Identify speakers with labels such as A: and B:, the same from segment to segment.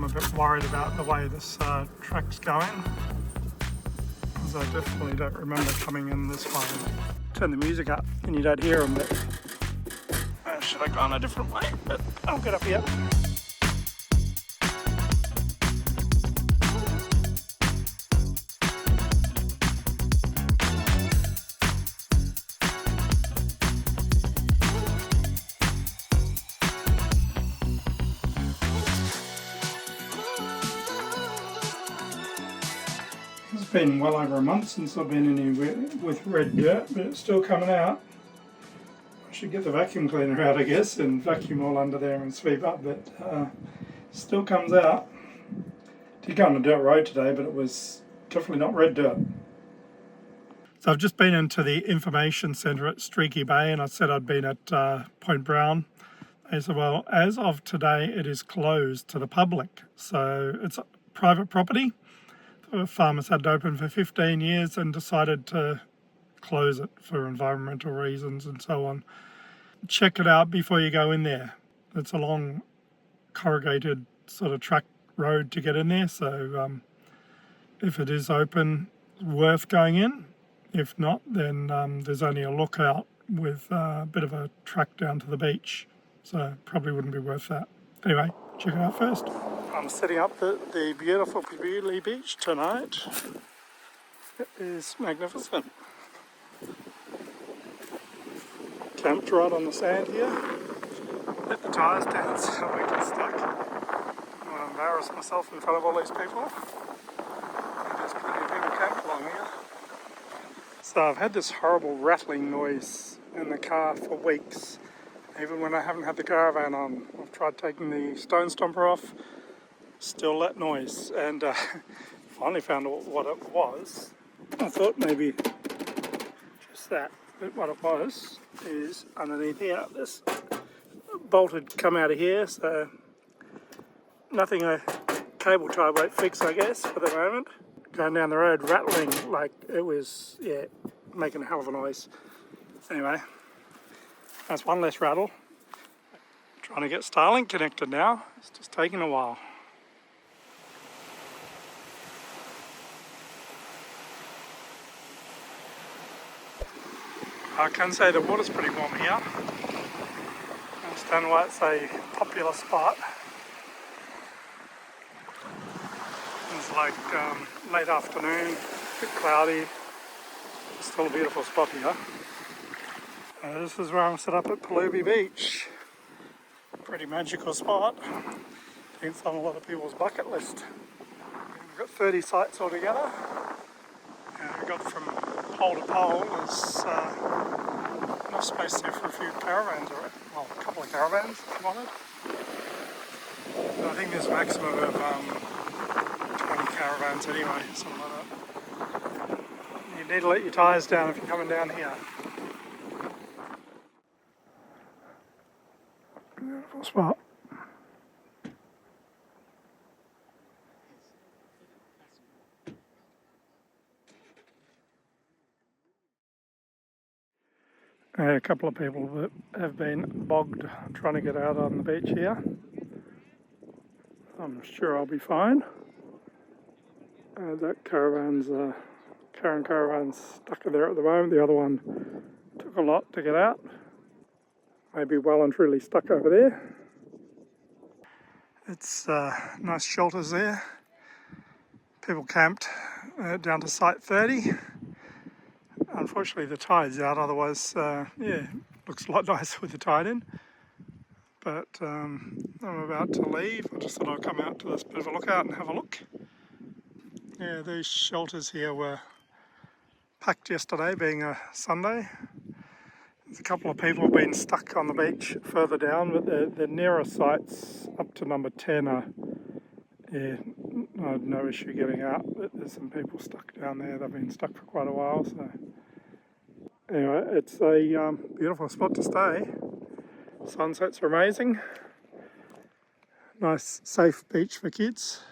A: a bit worried about the way this track's going, because I definitely don't remember coming in this way. Turn the music up and you don't hear them, but I should have gone a different way, but I'll get up here. It's been well over a month since I've been in here with red dirt, but it's still coming out. I should get the vacuum cleaner out, I guess, and vacuum all under there and sweep up, but still comes out. Did go on a dirt road today, but it was definitely not red dirt. So I've just been into the information centre at Streaky Bay, and I said I'd been at Point Brown. They said, well, as of today, it is closed to the public. So it's private property. The farmers had it open for 15 years and decided to close it for environmental reasons and so on. Check it out before you go in there. It's a long corrugated sort of track road to get in there, so if it is open, worth going in. If not, then there's only a lookout with a bit of a track down to the beach, so probably wouldn't be worth that. Anyway, check it out first. I'm setting up the beautiful Perlubie beach tonight. It is magnificent. Camped right on the sand here. Let the tyres down so I get stuck. I want to embarrass myself in front of all these people. There's plenty of people camped along here. So I've had this horrible rattling noise in the car for weeks. Even when I haven't had the caravan on. I've tried taking the stone stomper off. Still that noise, and finally found out what it was. I thought maybe just that, but what it was is underneath here. This bolt had come out of here, so nothing a cable tie won't fix, I guess, for the moment. Going down the road, rattling like it was, yeah, making a hell of a noise. Anyway, that's one less rattle. Trying to get Starlink connected now. It's just taking a while. I can say the water's pretty warm here. I understand why it's a popular spot. It's like late afternoon, a bit cloudy. Still a beautiful spot here. This is where I'm set up at Perlubie Beach. Pretty magical spot. I think it's on a lot of people's bucket list. We've got 30 sites altogether. We got from pole to pole. There's enough space there for a few caravans, or well, a couple of caravans if you wanted. But I think there's a maximum of 20 caravans anyway, something like that. You need to let your tyres down if you're coming down here. Beautiful spot. I had a couple of people that have been bogged trying to get out on the beach here. I'm sure I'll be fine. That caravan's stuck there at the moment. The other one took a lot to get out. Maybe well and truly stuck over there. It's nice shelters there. People camped down to site 30. Unfortunately the tide's out, otherwise yeah, looks a lot nicer with the tide in. But I'm about to leave. I just thought I'd come out to this bit of a lookout and have a look. Yeah, these shelters here were packed yesterday, being a Sunday. There's a couple of people have been stuck on the beach further down, but the nearer sites up to number 10 are, yeah, I had no issue getting out, but there's some people stuck down there. They've been stuck for quite a while, so anyway, it's a beautiful spot to stay. Sunsets are amazing. Nice, safe beach for kids,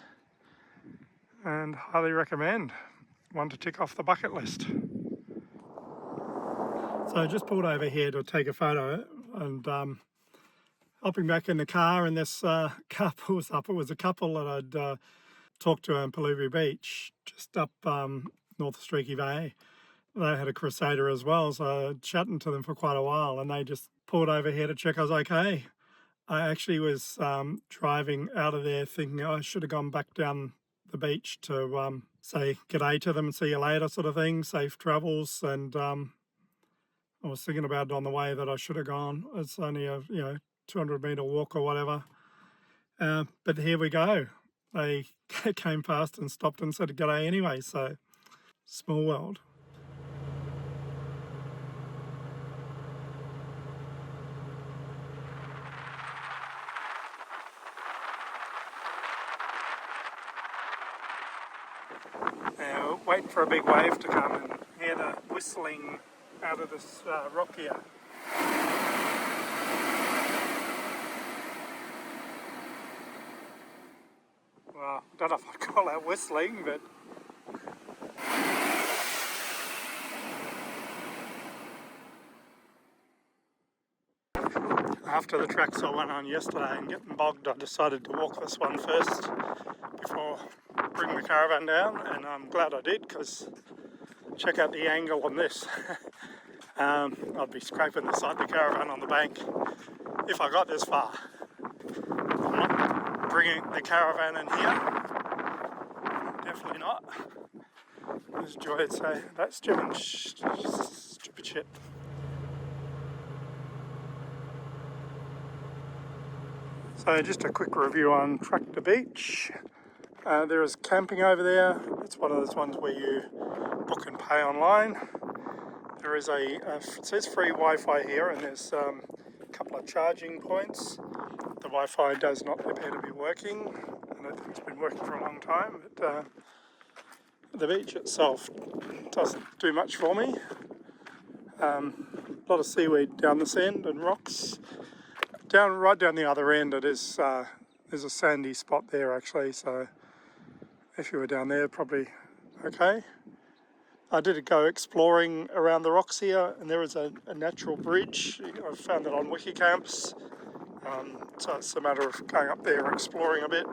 A: and highly recommend. One to tick off the bucket list. So I just pulled over here to take a photo, and hopping back in the car, and this couple was up. It was a couple that I'd talked to in Perlubie Beach, just up north of Streaky Bay. They had a Crusader as well, so I was chatting to them for quite a while, and they just pulled over here to check I was okay. I actually was driving out of there thinking I should have gone back down the beach to say g'day to them and see you later sort of thing, safe travels, and I was thinking about it on the way that I should have gone. It's only a 200-metre walk or whatever. But here we go. They came past and stopped and said g'day anyway, so small world. Now, waiting for a big wave to come and hear the whistling out of this rock here. Well, I don't know if I'd call that whistling, but after the tracks I went on yesterday and getting bogged, I decided to walk this one first before bringing the caravan down, and I'm glad I did, because check out the angle on this. I'd be scraping the side of the caravan on the bank if I got this far. I'm not bringing the caravan in here, definitely not. As Joy would say, that's stupid shit. So just a quick review on Tractor Beach. There is camping over there. It's one of those ones where you book and pay online. There is it says free Wi-Fi here, and there's a couple of charging points. The Wi-Fi does not appear to be working, and it's been working for a long time, but the beach itself doesn't do much for me. A lot of seaweed down this end and rocks. Right down the other end, there's a sandy spot there actually, so if you were down there, probably okay. I did go exploring around the rocks here, and there is a natural bridge. I found that on Wikicamps, so it's a matter of going up there and exploring a bit.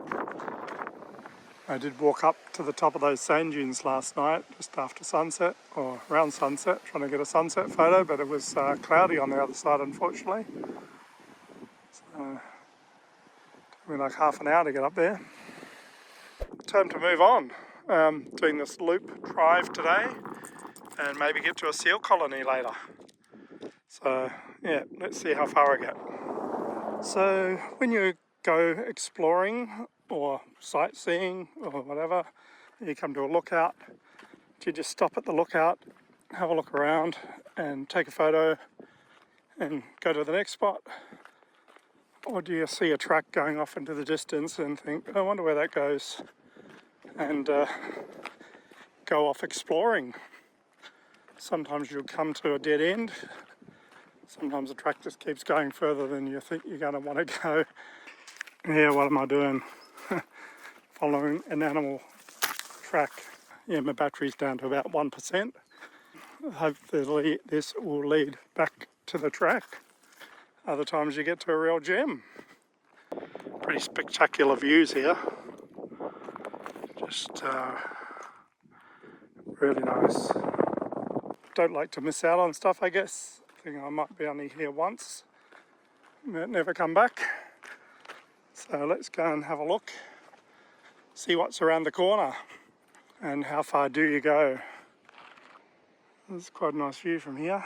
A: I did walk up to the top of those sand dunes last night, just after sunset, or around sunset, trying to get a sunset photo, but it was cloudy on the other side, unfortunately. So, took me like half an hour to get up there. Time to move on. Doing this loop drive today, and maybe get to a seal colony later. So yeah, let's see how far I get. So when you go exploring or sightseeing or whatever, you come to a lookout, do you just stop at the lookout, have a look around and take a photo and go to the next spot? Or do you see a track going off into the distance and think, I wonder where that goes, and go off exploring? Sometimes you'll come to a dead end. Sometimes the track just keeps going further than you think you're going to want to go. Yeah, what am I doing? Following an animal track. Yeah, my battery's down to about 1%. Hopefully this will lead back to the track. Other times you get to a real gem. Pretty spectacular views here. Just really nice. Don't like to miss out on stuff, I guess. I think I might be only here once, but never come back. So let's go and have a look, see what's around the corner, and how far do you go. There's quite a nice view from here.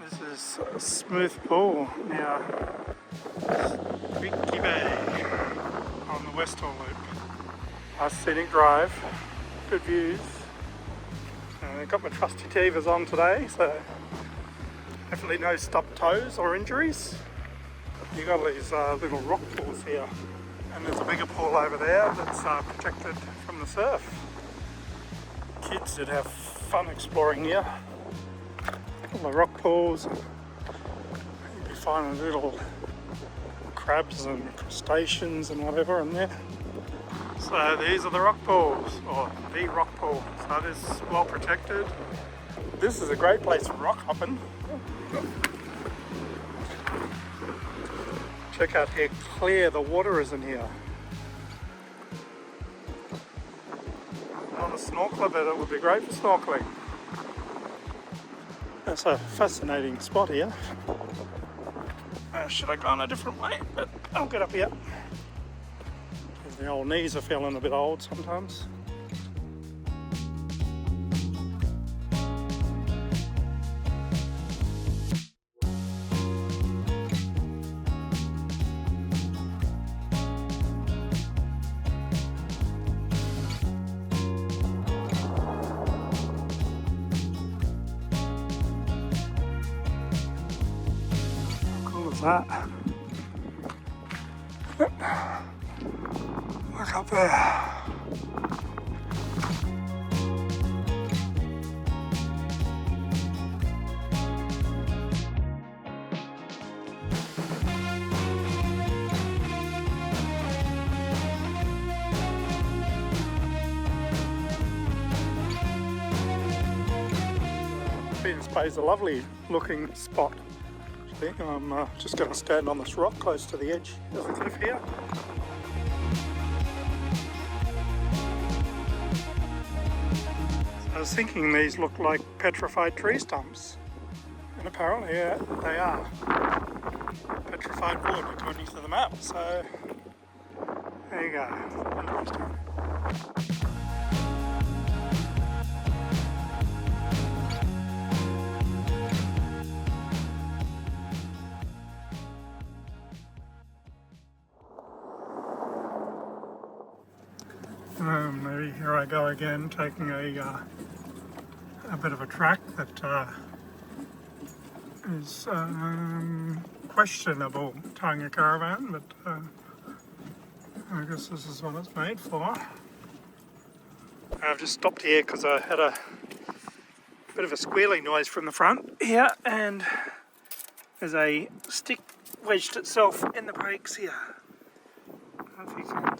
A: This is a smooth pool near Streaky Bay on the Westall loop. Nice scenic drive, good views. I've got my trusty Tevas on today, so hopefully no stubbed toes or injuries. You've got these little rock pools here, and there's a bigger pool over there that's protected from the surf. Kids did have fun exploring here. All the rock pools. You'd be finding little crabs and crustaceans and whatever in there. So these are the rock pools, or the rock pool. So it is well protected. This is a great place for rock hopping. Check out how clear the water is in here. Not a snorkeler, but it would be great for snorkeling. That's a fascinating spot here. Should I go on a different way? But I'll get up here. The old knees are feeling a bit old sometimes. How cool is that? Look up there. Phoenix Bay is a lovely looking spot. Actually, I'm just going to stand on this rock close to the edge of the cliff here. I was thinking these look like petrified tree stumps, and apparently they are petrified wood according to the map, so there you go. Interesting. Maybe here I go again, taking a bit of a track that is questionable towing a caravan, but I guess this is what it's made for. I've just stopped here because I had a bit of a squealing noise from the front here, and there's a stick wedged itself in the brakes here. I don't know if you can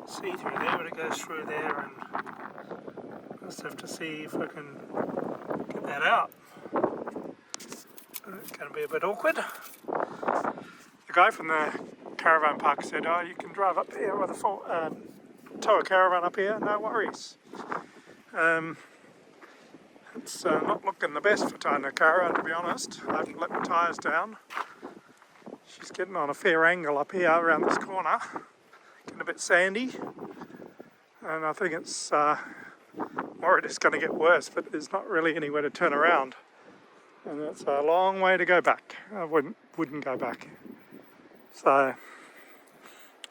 A: see through there, but it goes through there, and just have to see if I can get that out. It's going to be a bit awkward. The guy from the caravan park said, "Oh, you can drive up here with a tow a caravan up here, no worries." It's not looking the best for towing a caravan, to be honest. I haven't let my tyres down. She's getting on a fair angle up here around this corner. Getting a bit sandy, and I think it's worried it's going to get worse, but there's not really anywhere to turn around, and it's a long way to go back. I wouldn't go back, so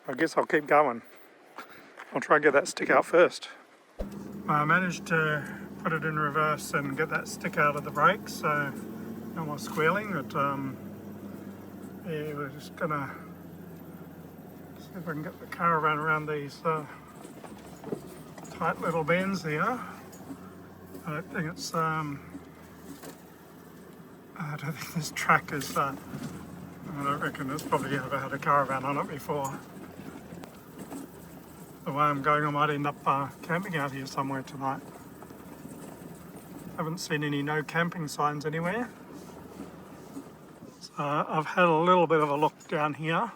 A: I guess I'll keep going. I'll try and get that stick out first. I managed to put it in reverse and get that stick out of the brakes, so no more squealing, but yeah, we're just gonna see if I can get the caravan around these tight little bends here. I don't think it's I don't think this track is I don't reckon it's probably ever had a caravan on it before. The way I'm going, I might end up camping out here somewhere tonight. Haven't seen any no camping signs anywhere. So I've had a little bit of a look down here,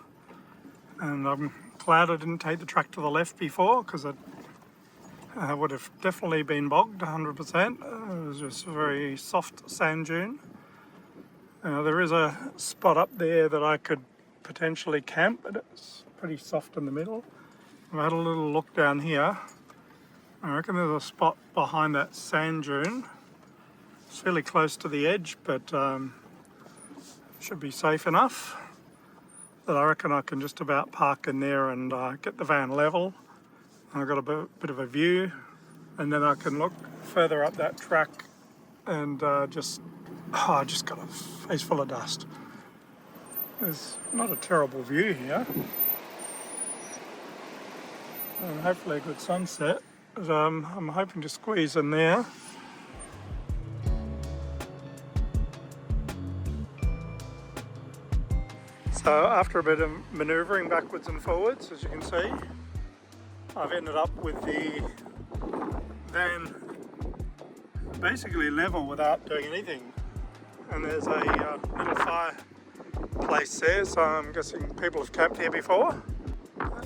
A: and I'm glad I didn't take the track to the left before, because it would have definitely been bogged 100%. It was just a very soft sand dune. There is a spot up there that I could potentially camp, but it's pretty soft in the middle. I've had a little look down here. I reckon there's a spot behind that sand dune. It's fairly close to the edge, but should be safe enough that I reckon I can just about park in there and get the van level. I've got a bit of a view, and then I can look further up that track and I just got a face full of dust. There's not a terrible view here, and hopefully a good sunset. But, I'm hoping to squeeze in there. So after a bit of manoeuvring backwards and forwards, as you can see, I've ended up with the van basically level without doing anything. And there's a little fireplace there, so I'm guessing people have camped here before.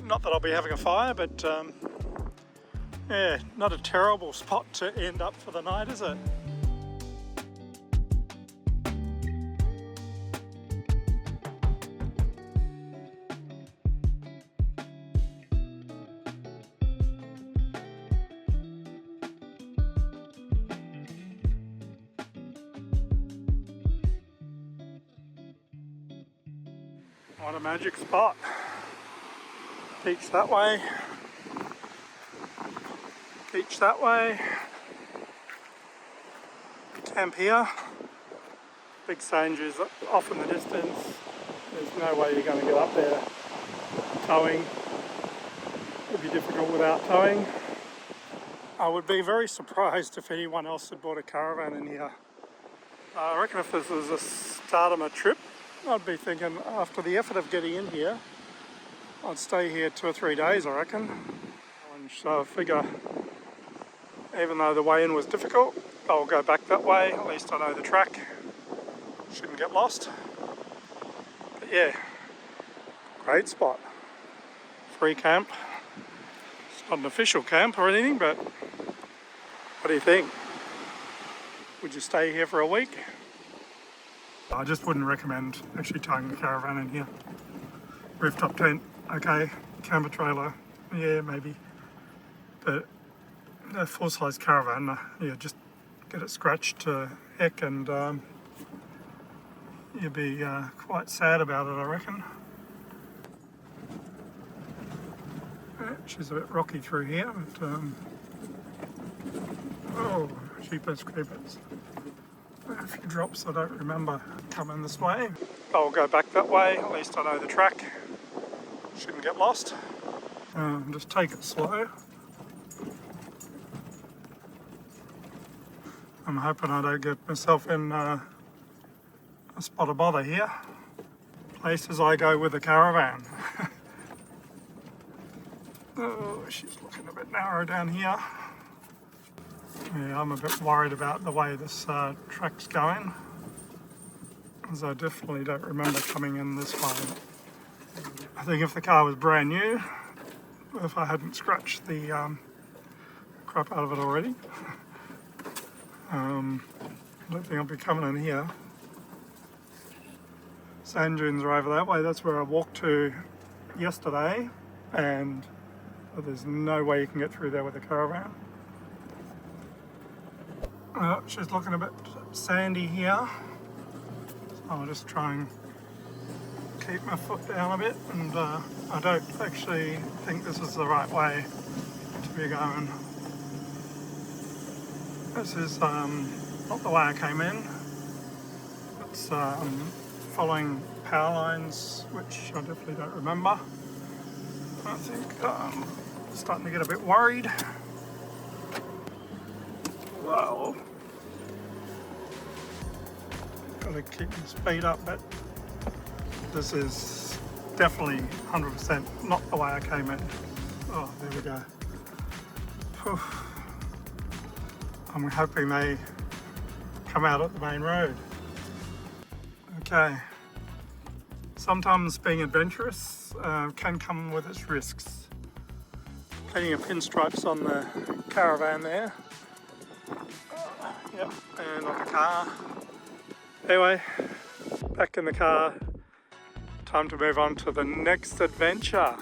A: Not that I'll be having a fire, but yeah, not a terrible spot to end up for the night, is it? What a magic spot. Beach that way. Beach that way. Camp here. Big Sandra's off in the distance. There's no way you're going to get up there. Towing would be difficult without towing. I would be very surprised if anyone else had bought a caravan in here. I reckon if this was the start of my trip, I'd be thinking after the effort of getting in here, I'd stay here 2 or 3 days, I reckon. And so I figure, even though the way in was difficult, I'll go back that way. At least I know the track. Shouldn't get lost. But yeah, great spot. Free camp. It's not an official camp or anything, but what do you think? Would you stay here for a week? I just wouldn't recommend actually towing the caravan in here. Rooftop tent, okay. Camper trailer, yeah, maybe. But a full-size caravan, yeah, just get it scratched to heck, and you'd be quite sad about it, I reckon. She's a bit rocky through here, but oh, jeepers creepers. A few drops I don't remember coming this way. I'll go back that way, at least I know the track. Shouldn't get lost. Just take it slow. I'm hoping I don't get myself in a spot of bother here. Places I go with a caravan. Oh, she's looking a bit narrow down here. Yeah, I'm a bit worried about the way this track's going, as I definitely don't remember coming in this way. I think if the car was brand new, if I hadn't scratched the crap out of it already, I don't think I'll be coming in here. Sand dunes are over that way. That's where I walked to yesterday, and there's no way you can get through there with a caravan. She's looking a bit sandy here, so I'll just try and keep my foot down a bit, and I don't actually think this is the right way to be going. This is not the way I came in. It's following power lines, which I definitely don't remember. I think I'm starting to get a bit worried. Well, gotta keep my speed up, but this is definitely 100% not the way I came in. Oh, there we go. Whew. I'm hoping they come out at the main road. Okay. Sometimes being adventurous can come with its risks. Plenty of pinstripes on the caravan there. Yep, and on the car. Anyway, back in the car. Time to move on to the next adventure.